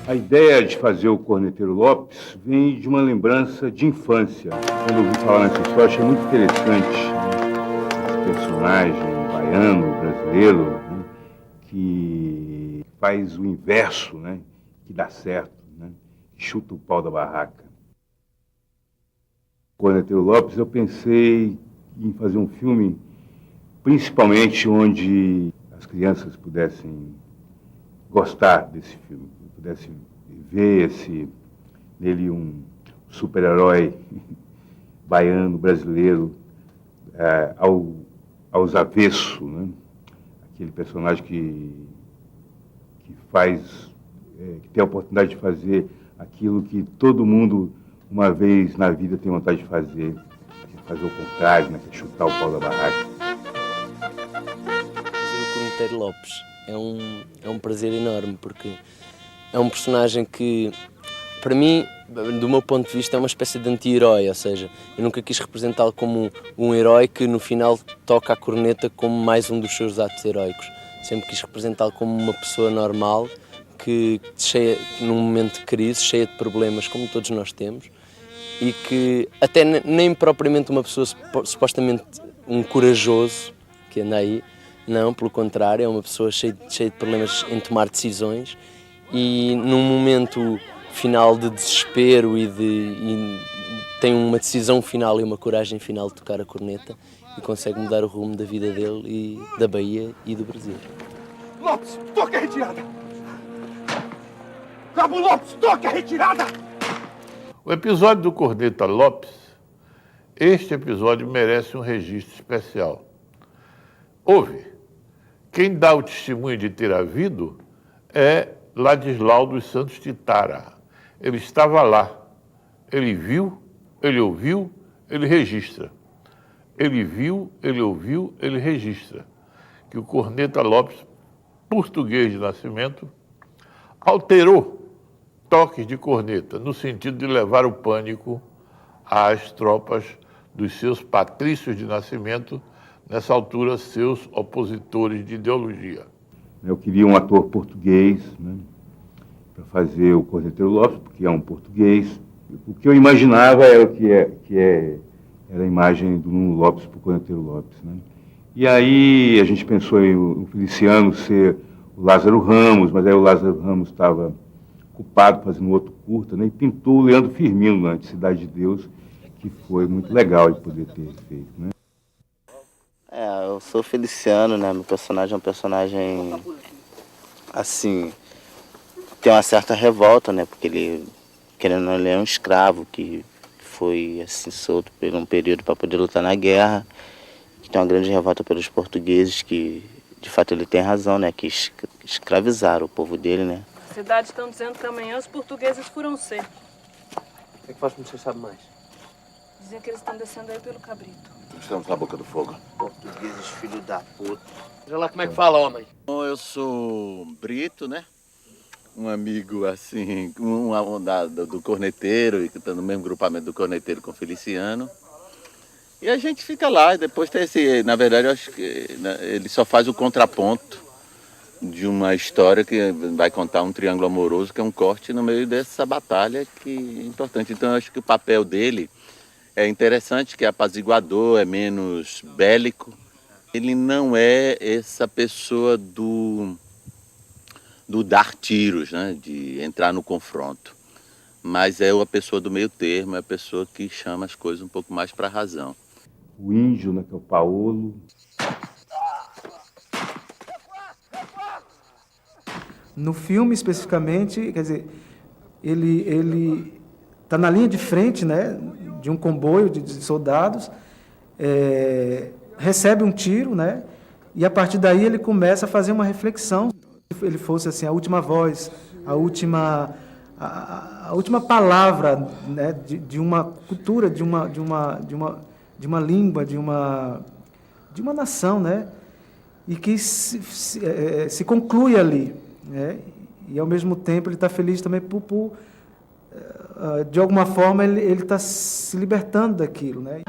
A ideia de fazer o Corneteiro Lopes vem de uma lembrança de infância. Quando eu ouvi falar nessa história, achei muito interessante, né? Esse personagem baiano, brasileiro, né? Que faz o inverso, né? Que dá certo, né? Que chuta o pau da barraca. Corneteiro Lopes, eu pensei em fazer um filme, principalmente onde as crianças pudessem gostar desse filme, pudessem ver nele um super-herói baiano, brasileiro, aos avessos, né? Aquele personagem que faz, que tem a oportunidade de fazer aquilo que todo mundo, uma vez na vida, tem vontade de fazer o contrário, né? Que é chutar o pau da barraca. Fazer o Corneteiro Lopes é um prazer enorme, porque é um personagem que, para mim, do meu ponto de vista, é uma espécie de anti-herói, ou seja, eu nunca quis representá-lo como um herói que no final toca a corneta como mais um dos seus atos heróicos. Sempre quis representá-lo como uma pessoa normal, que num momento de crise, cheia de problemas, como todos nós temos, e que até nem propriamente uma pessoa supostamente um corajoso que anda aí, não, pelo contrário, é uma pessoa cheia de problemas em tomar decisões, e num momento final de desespero e tem uma decisão final e uma coragem final de tocar a corneta e consegue mudar o rumo da vida dele e da Bahia e do Brasil. Lopes, toque a retirada! Cabo Lopes, toque a retirada! O episódio do Corneta Lopes, este episódio merece um registro especial. Houve. Quem dá o testemunho de ter havido é Ladislau dos Santos Titara. Ele estava lá. Ele viu, ele ouviu, ele registra. Ele viu, ele ouviu, ele registra que o Corneta Lopes, português de nascimento, alterou toques de corneta, no sentido de levar o pânico às tropas dos seus patrícios de nascimento, nessa altura, seus opositores de ideologia. Eu queria um ator português, né, para fazer o Corneteiro Lopes, porque é um português. O que eu imaginava era era a imagem do Nuno Lopes para o Corneteiro Lopes, né? E aí a gente pensou em o Feliciano ser o Lázaro Ramos, mas aí o Lázaro Ramos estava ocupado fazendo outro curta, né? E pintou o Leandro Firmino na Cidade de Deus, que foi muito legal de poder ter feito, né? Eu sou Feliciano, né? Meu personagem é um personagem, assim, tem uma certa revolta, né? Porque ele, querendo ou não, ele é um escravo que foi, assim, solto por um período para poder lutar na guerra. Que tem uma grande revolta pelos portugueses, que, de fato, ele tem razão, né? Que escravizaram o povo dele, né? A cidade estão dizendo que amanhã os portugueses furam ser. O que é que faz com que você sabe mais? Dizem que eles estão descendo aí pelo Cabrito. Estamos na boca do fogo. Portugueses, filho da puta. Veja lá como é que fala, homem. Bom, eu sou Brito, né? Um amigo, assim, do corneteiro, e que está no mesmo grupamento do corneteiro com o Feliciano. E a gente fica lá, e depois tem esse... Na verdade, eu acho que ele só faz o contraponto de uma história que vai contar um triângulo amoroso, que é um corte no meio dessa batalha que é importante. Então, eu acho que o papel dele é interessante, que é apaziguador, é menos bélico. Ele não é essa pessoa do dar tiros, né? De entrar no confronto. Mas é a pessoa do meio termo, é a pessoa que chama as coisas um pouco mais para a razão. O índio, né, que é o Paolo. No filme, especificamente, quer dizer, ele está na linha de frente, né, de um comboio de soldados, recebe um tiro, né, e a partir daí ele começa a fazer uma reflexão. Se ele fosse assim, a última voz, a última palavra, né, de uma cultura, de uma língua, de uma nação, né, e que se conclui ali, né, e ao mesmo tempo ele está feliz também de alguma forma ele está se libertando daquilo, né.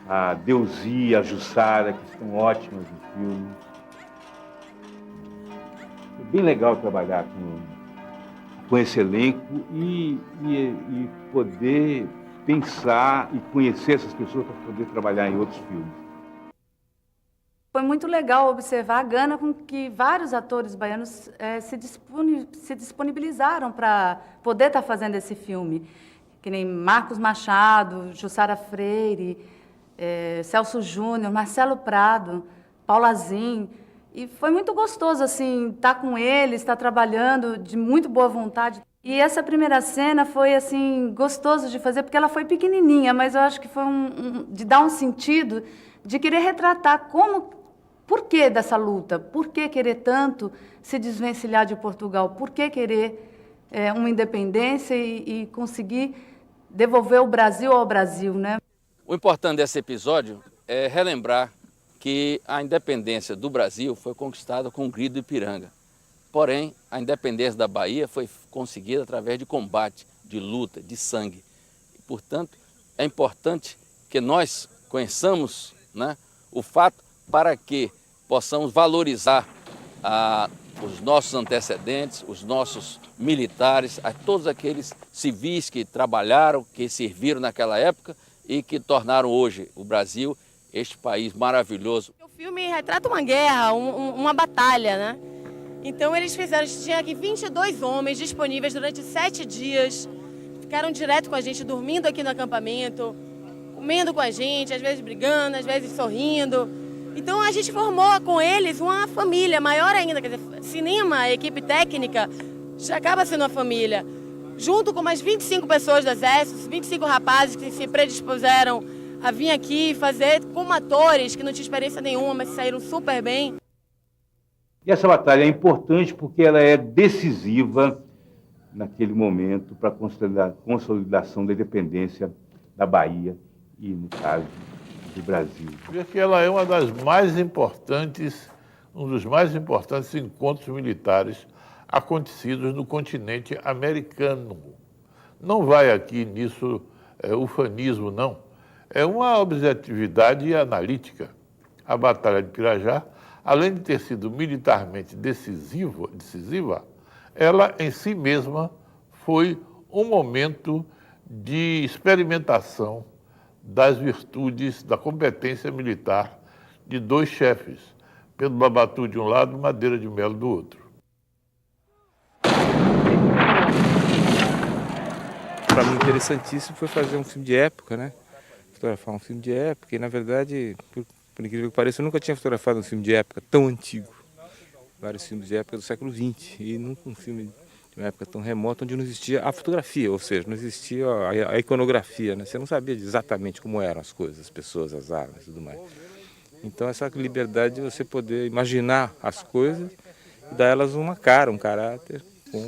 A Deusia, a Jussara, que estão ótimas no filme. bem legal trabalhar com esse elenco e poder pensar e conhecer essas pessoas para poder trabalhar em outros filmes. Foi muito legal observar a gana com que vários atores baianos se disponibilizaram para poder estar fazendo esse filme. Que nem Marcos Machado, Jussara Freire, Celso Júnior, Marcelo Prado, Paula Zin. E foi muito gostoso assim, estar com eles, estar trabalhando de muito boa vontade. E essa primeira cena foi assim gostoso de fazer, porque ela foi pequenininha, mas eu acho que foi de dar um sentido de querer retratar por que dessa luta, por que querer tanto se desvencilhar de Portugal, por que querer uma independência e conseguir devolver o Brasil ao Brasil, né? O importante desse episódio é relembrar que a independência do Brasil foi conquistada com o Grito do Ipiranga. Porém, a independência da Bahia foi conseguida através de combate, de luta, de sangue. E, portanto, é importante que nós conheçamos, né, o fato para que possamos valorizar os nossos antecedentes, os nossos militares, a todos aqueles civis que trabalharam, que serviram naquela época e que tornaram hoje o Brasil este país maravilhoso. O filme retrata uma guerra, uma batalha, né? Então eles tinha aqui 22 homens disponíveis durante 7 dias, ficaram direto com a gente, dormindo aqui no acampamento, comendo com a gente, às vezes brigando, às vezes sorrindo. Então a gente formou com eles uma família maior ainda, quer dizer, cinema, a equipe técnica, já acaba sendo uma família. Junto com mais 25 pessoas do Exército, 25 rapazes que se predispuseram a vir aqui fazer como atores, que não tinham experiência nenhuma, mas saíram super bem. E essa batalha é importante porque ela é decisiva naquele momento para a consolidação da independência da Bahia e, no caso, do Brasil. Porque ela é uma das mais importantes, um dos mais importantes encontros militares acontecidos no continente americano. Não vai aqui nisso ufanismo, não. É uma objetividade analítica. A Batalha de Pirajá, além de ter sido militarmente decisiva, ela em si mesma foi um momento de experimentação das virtudes da competência militar de dois chefes, Pedro Babatu de um lado e Madeira de Melo do outro. Para mim, interessantíssimo foi fazer um filme de época, né? Fotografar um filme de época e, na verdade, por incrível que pareça, eu nunca tinha fotografado um filme de época tão antigo. Vários filmes de época do século XX e nunca um filme de uma época tão remota onde não existia a fotografia, ou seja, não existia a iconografia, né? Você não sabia exatamente como eram as coisas, as pessoas, as armas e tudo mais. Então, essa liberdade de você poder imaginar as coisas e dar elas uma cara, um caráter, com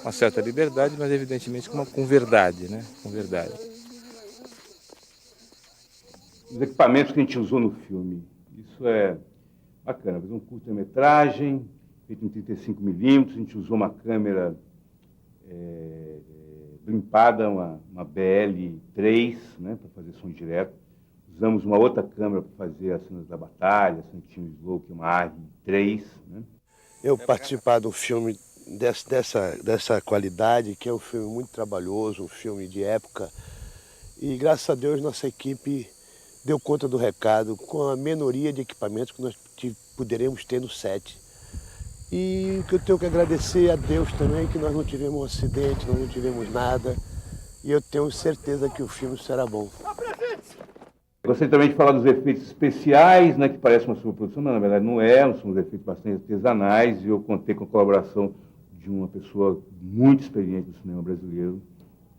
uma certa liberdade, mas evidentemente com verdade, né? Com verdade. Os equipamentos que a gente usou no filme, isso é bacana. Fez um curta-metragem, feito em 35mm, a gente usou uma câmera blimpada, uma BL3, né, para fazer som direto. Usamos uma outra câmera para fazer as cenas da batalha, a cena que tinha um slow, que é uma AR3. Né? Eu participar do filme dessa qualidade, que é um filme muito trabalhoso, um filme de época, e graças a Deus nossa equipe deu conta do recado com a minoria de equipamentos que nós poderemos ter no set. E o que eu tenho que agradecer a Deus também, que nós não tivemos um acidente, nós não tivemos nada, e eu tenho certeza que o filme será bom. Gostaria também de falar dos efeitos especiais, né, que parece uma superprodução, mas na verdade não é, são uns efeitos bastante artesanais, e eu contei com a colaboração de uma pessoa muito experiente do cinema brasileiro,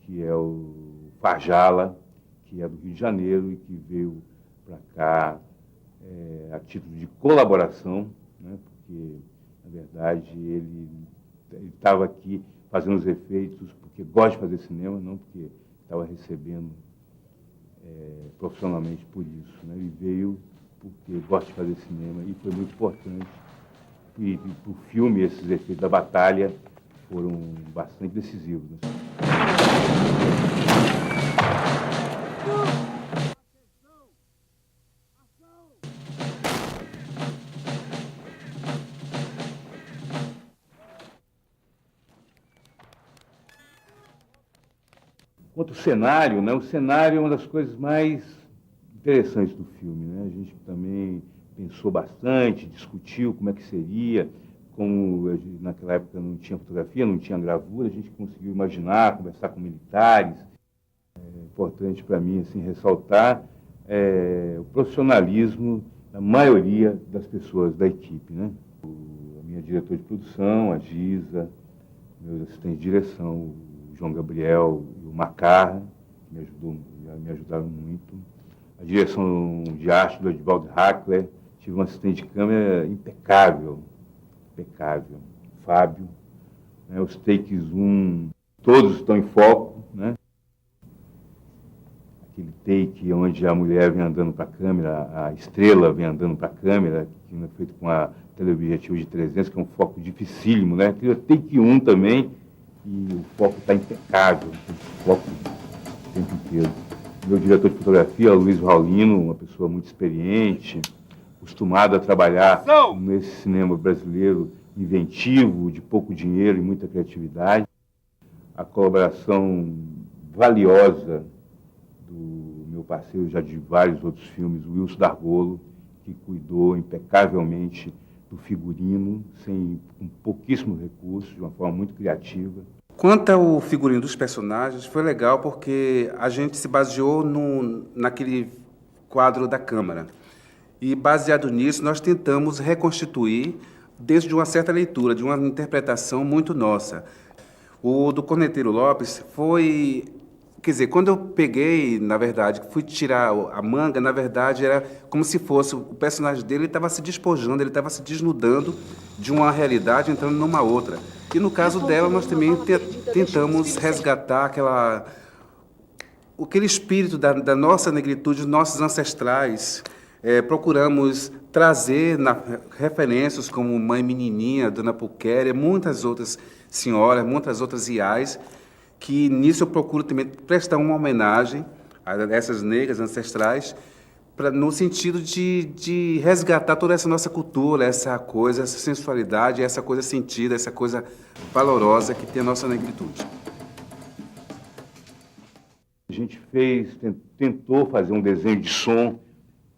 que é o Fajala, que é do Rio de Janeiro e que veio para cá a título de colaboração, né, porque, na verdade, ele estava aqui fazendo os efeitos porque gosta de fazer cinema, não porque estava recebendo profissionalmente por isso. Né? Ele veio porque gosta de fazer cinema e foi muito importante. E para o filme, esses efeitos da batalha foram bastante decisivos. Né? Quanto ao cenário, né? O cenário é uma das coisas mais interessantes do filme, né? A gente também pensou bastante, discutiu como é que seria, como naquela época não tinha fotografia, não tinha gravura, a gente conseguiu imaginar, conversar com militares. É importante para mim assim, ressaltar o profissionalismo da maioria das pessoas da equipe, né? A minha diretora de produção, a Giza, meus assistentes de direção, o João Gabriel e o Macarra, que me ajudaram muito. A direção de arte do Edvaldo Hackler, tive um assistente de câmera impecável, Fábio. Né? Os takes todos estão em foco, né? Aquele take onde a mulher vem andando para a câmera, a estrela vem andando para a câmera, que é feito com a teleobjetivo de 300, que é um foco dificílimo, né? Aquele take 1 também, e o foco está impecável, o foco o tempo inteiro. Meu diretor de fotografia, Luiz Raulino, uma pessoa muito experiente, acostumado a trabalhar nesse cinema brasileiro inventivo, de pouco dinheiro e muita criatividade. A colaboração valiosa do meu parceiro já de vários outros filmes, o Wilson D'Argolo, que cuidou impecavelmente do figurino, com pouquíssimos recursos, de uma forma muito criativa. Quanto ao figurino dos personagens, foi legal porque a gente se baseou naquele quadro da câmara. E, baseado nisso, nós tentamos reconstituir desde uma certa leitura, de uma interpretação muito nossa. O do Corneteiro Lopes foi... Quer dizer, quando eu peguei, na verdade, fui tirar a manga, na verdade, era como se fosse... O personagem dele estava se despojando, ele estava se desnudando de uma realidade, entrando numa outra. E, no caso dela, nós também tentamos resgatar aquele espírito da nossa negritude, dos nossos ancestrais. Procuramos trazer referências como Mãe Menininha, Dona Pulquéria, muitas outras senhoras, muitas outras iais, que nisso eu procuro também prestar uma homenagem a essas negras ancestrais, no sentido de resgatar toda essa nossa cultura, essa coisa, essa sensualidade, essa coisa sentida, essa coisa valorosa que tem a nossa negritude. A gente tentou fazer um desenho de som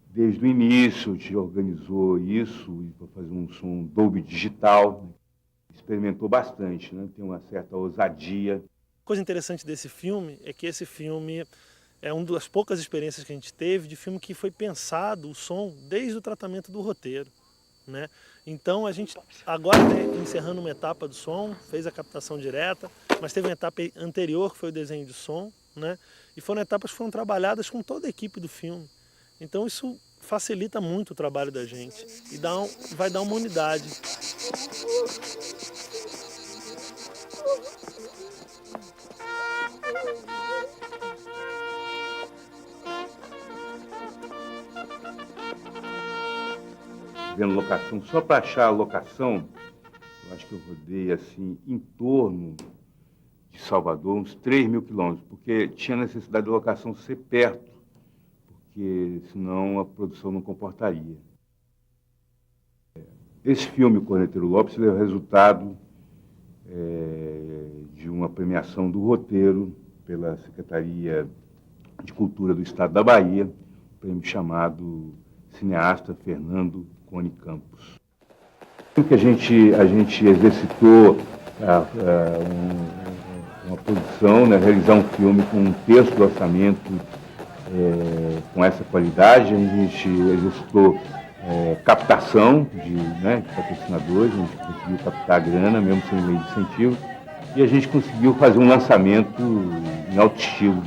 desde o início, a gente organizou isso para fazer um som Dolby Digital, experimentou bastante, né? Tem uma certa ousadia. Coisa interessante desse filme é que esse filme é uma das poucas experiências que a gente teve de filme que foi pensado o som desde o tratamento do roteiro, né? Então a gente agora está encerrando uma etapa do som, fez a captação direta, mas teve uma etapa anterior que foi o desenho de som, né? E foram etapas que foram trabalhadas com toda a equipe do filme. Então isso facilita muito o trabalho da gente e vai dar uma unidade. Vendo locação, só para achar a locação, eu acho que eu rodei assim em torno de Salvador uns 3.000 quilômetros, porque tinha necessidade de locação ser perto, porque senão a produção não comportaria. Esse filme, O Corneteiro Lopes, é o resultado de uma premiação do roteiro pela Secretaria de Cultura do Estado da Bahia, um prêmio chamado Cineasta Fernando Cone Campos. Que a gente exercitou uma produção, né, realizar um filme com um terço do orçamento com essa qualidade. A gente exercitou captação de patrocinadores, a gente conseguiu captar grana, mesmo sem meio de incentivo, e a gente conseguiu fazer um lançamento em alto estilo.